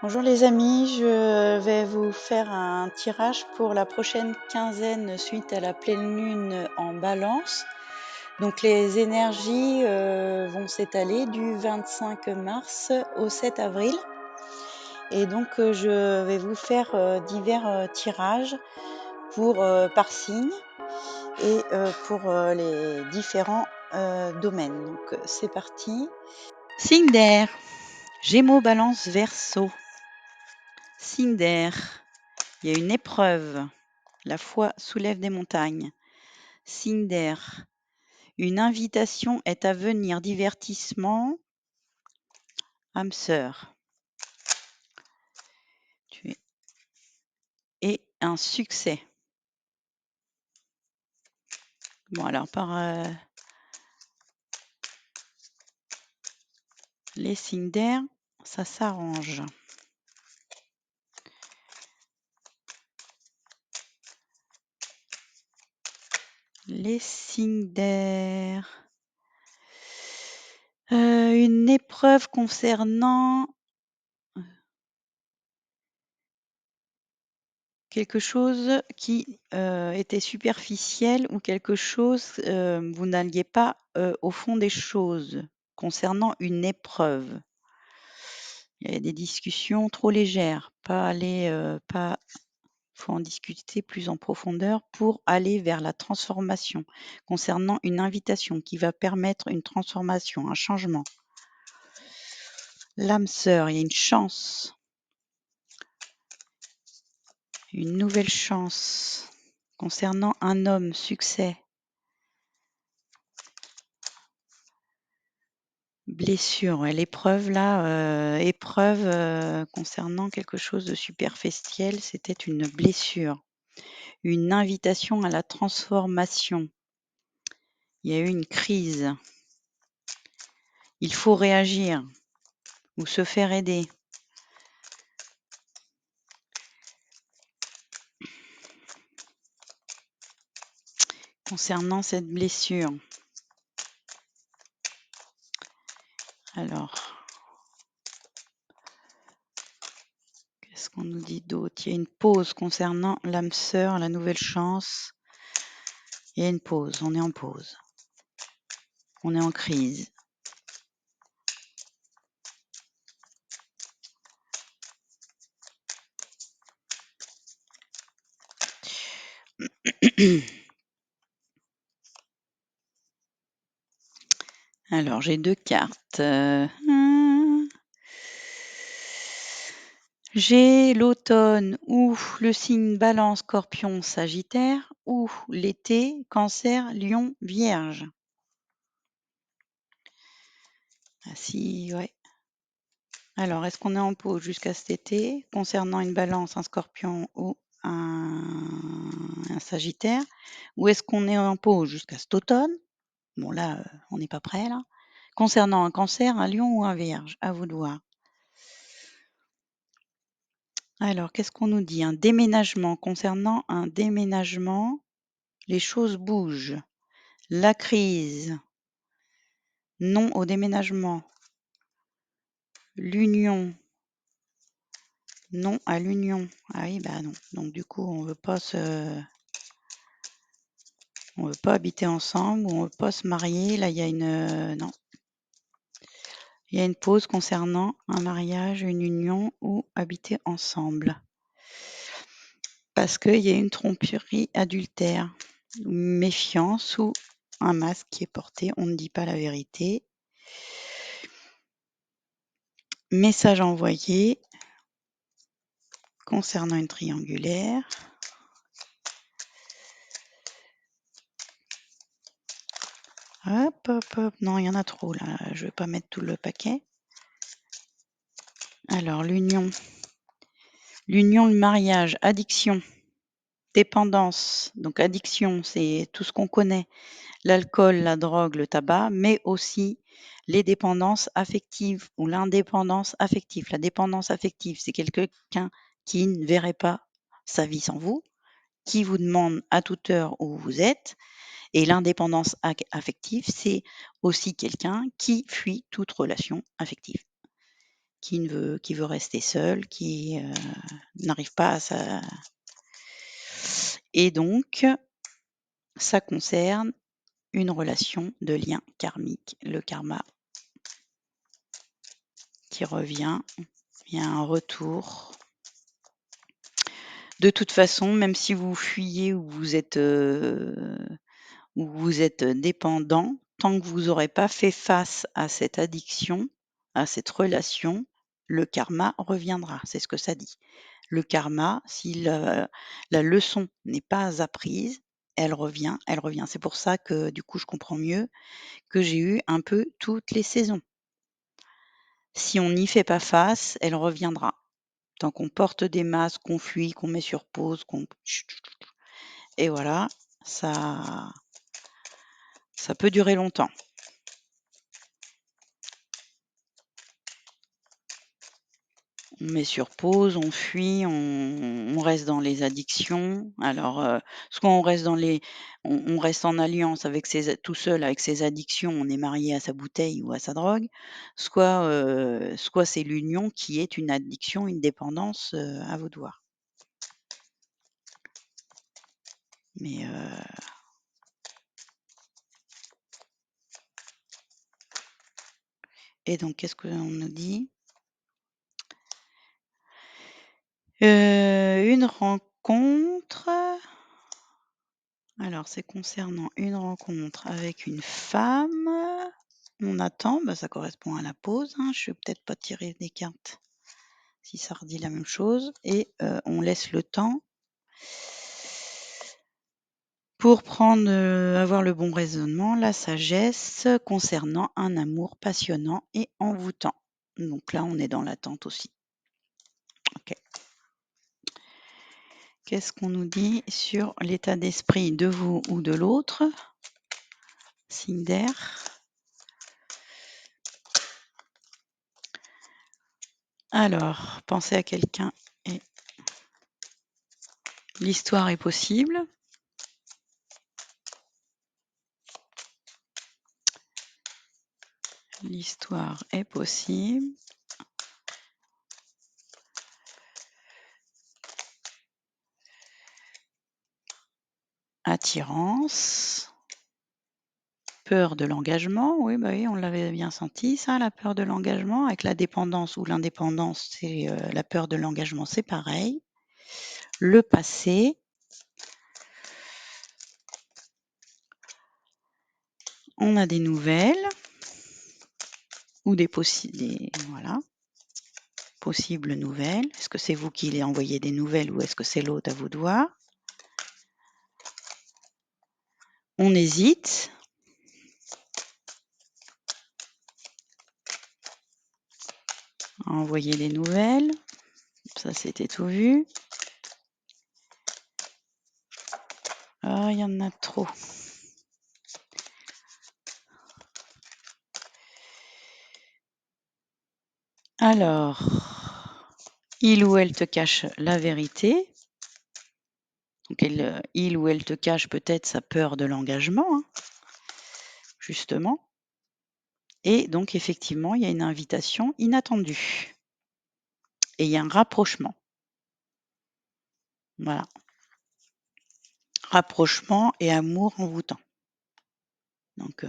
Bonjour les amis, je vais vous faire un tirage pour la prochaine quinzaine suite à la pleine lune en Balance. Donc les énergies vont s'étaler du 25 mars au 7 avril. Et donc je vais vous faire divers tirages pour par signe et pour les différents domaines. Donc c'est parti. Signe d'air, Gémeaux, Balance, Verseau. Signe d'air, il y a une épreuve. La foi soulève des montagnes. Signe d'air, une invitation est à venir. Divertissement, âme sœur. Et un succès. Bon, alors par les signes d'air, ça s'arrange. Les signes d'air. Une épreuve concernant quelque chose qui était superficiel ou quelque chose, vous n'alliez pas au fond des choses concernant une épreuve. Il y a des discussions trop légères, faut en discuter plus en profondeur pour aller vers la transformation concernant une invitation qui va permettre une transformation, un changement. L'âme sœur, il y a une chance. Une nouvelle chance concernant un homme, succès. Blessure, ouais, l'épreuve là, épreuve concernant quelque chose de superficiel, c'était une blessure. Une invitation à la transformation. Il y a eu une crise. Il faut réagir ou se faire aider. Concernant cette blessure. Alors, qu'est-ce qu'on nous dit d'autre? Il y a une pause concernant l'âme sœur, la nouvelle chance. Il y a une pause, on est en pause. On est en crise. Alors, j'ai 2 cartes. J'ai l'automne ou le signe Balance, Scorpion, Sagittaire ou l'été, Cancer, Lion, Vierge. Ah si, ouais. Alors, est-ce qu'on est en pause jusqu'à cet été concernant une Balance, un Scorpion ou un Sagittaire? Ou est-ce qu'on est en pause jusqu'à cet automne? Bon là, on n'est pas prêt là. Concernant un Cancer, un Lion ou un Vierge? À vous de voir. Alors, qu'est-ce qu'on nous dit? Un déménagement. Concernant un déménagement, les choses bougent. La crise. Non au déménagement. L'union. Non à l'union. Ah oui, bah non. Donc du coup, on veut pas habiter ensemble ou on veut pas se marier. Là, il y a non. Il y a une pause concernant un mariage, une union ou habiter ensemble. Parce qu'il y a une tromperie adultère, méfiance ou un masque qui est porté, on ne dit pas la vérité. Message envoyé concernant une triangulaire. Hop, hop, hop. Non, il y en a trop là. Je ne vais pas mettre tout le paquet. Alors, l'union. L'union, le mariage, addiction, dépendance. Donc, addiction, c'est tout ce qu'on connaît. L'alcool, la drogue, le tabac, mais aussi les dépendances affectives ou l'indépendance affective. La dépendance affective, c'est quelqu'un qui ne verrait pas sa vie sans vous, qui vous demande à toute heure où vous êtes. Et l'indépendance affective, c'est aussi quelqu'un qui fuit toute relation affective, qui veut rester seul, qui n'arrive pas à ça. Et donc, ça concerne une relation de lien karmique, le karma qui revient. Il y a un retour. De toute façon, même si vous fuyez ou vous êtes dépendant, tant que vous n'aurez pas fait face à cette addiction, à cette relation, le karma reviendra. C'est ce que ça dit. Le karma, si la leçon n'est pas apprise, elle revient, elle revient. C'est pour ça que, du coup, je comprends mieux que j'ai eu un peu toutes les saisons. Si on n'y fait pas face, elle reviendra. Tant qu'on porte des masques, qu'on fuit, qu'on met sur pause, et voilà, ça peut durer longtemps. On met sur pause, on fuit, on reste dans les addictions. Alors, soit on reste on reste en alliance avec tout seul avec ses addictions, on est marié à sa bouteille ou à sa drogue, soit c'est l'union qui est une addiction, une dépendance, à vous de voir. Mais, et donc qu'est-ce qu'on nous dit? Une rencontre. Alors, c'est concernant une rencontre avec une femme. On attend, ça correspond à la pause, hein. Je vais peut-être pas tirer des cartes si ça redit la même chose. Et on laisse le temps pour avoir le bon raisonnement, la sagesse concernant un amour passionnant et envoûtant. Donc là, on est dans l'attente aussi. Ok. Qu'est-ce qu'on nous dit sur l'état d'esprit de vous ou de l'autre? Signe d'air. Alors, pensez à quelqu'un et l'histoire est possible. L'histoire est possible. Attirance. Peur de l'engagement, oui, oui, on l'avait bien senti ça, la peur de l'engagement. Avec la dépendance ou l'indépendance, c'est la peur de l'engagement, c'est pareil. Le passé. On a des nouvelles ou des voilà, possibles nouvelles. Est-ce que c'est vous qui les envoyez des nouvelles ou est-ce que c'est l'autre, à vous de voir? On hésite. À envoyer des nouvelles. Ça, c'était tout vu. Ah, il y en a trop. Alors, il ou elle te cache la vérité. Donc il ou elle te cache peut-être sa peur de l'engagement, hein, justement. Et donc effectivement, il y a une invitation inattendue. Et il y a un rapprochement. Voilà. Rapprochement et amour envoûtant. Donc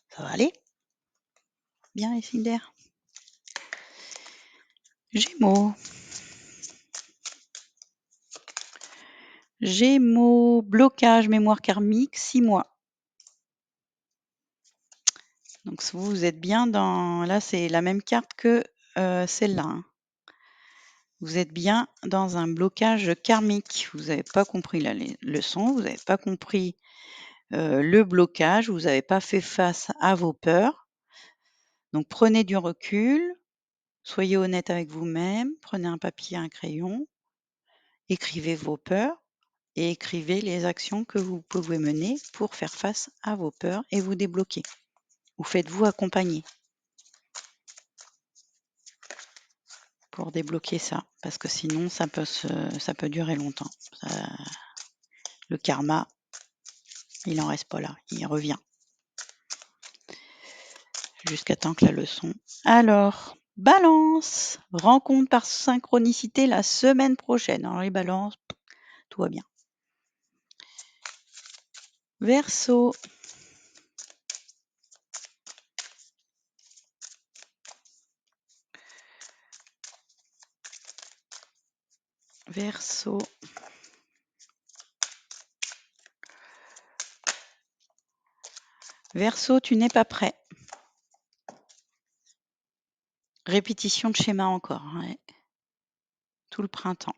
ça va aller. Bien les signes d'air. Gémeaux. Gémeaux, blocage, mémoire karmique, 6 mois. Donc vous êtes bien dans... Là, c'est la même carte que celle-là, hein. Vous êtes bien dans un blocage karmique. Vous n'avez pas compris la leçon, vous n'avez pas compris le blocage, vous n'avez pas fait face à vos peurs. Donc prenez du recul, soyez honnête avec vous-même, prenez un papier, un crayon, écrivez vos peurs et écrivez les actions que vous pouvez mener pour faire face à vos peurs et vous débloquer. Ou faites-vous accompagner pour débloquer ça, parce que sinon ça peut durer longtemps. Le karma, il n'en reste pas là, il revient. jusqu'à temps que la leçon. Alors, Balance, rencontre par synchronicité la semaine prochaine. Alors les balances, tout va bien. Verseau. Verseau. Verseau, tu n'es pas prêt. Répétition de schéma encore, ouais. Tout le printemps.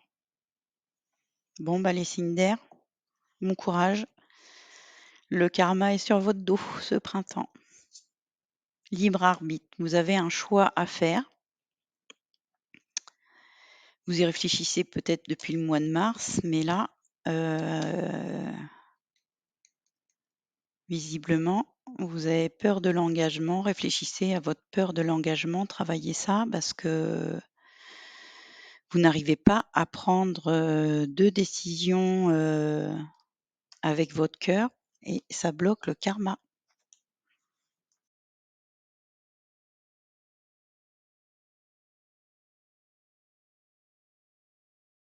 Bon, bah les signes d'air, bon courage. Le karma est sur votre dos ce printemps. Libre arbitre, vous avez un choix à faire. Vous y réfléchissez peut-être depuis le mois de mars, mais là, visiblement, vous avez peur de l'engagement. Réfléchissez à votre peur de l'engagement, travaillez ça parce que vous n'arrivez pas à prendre 2 décisions avec votre cœur et ça bloque le karma.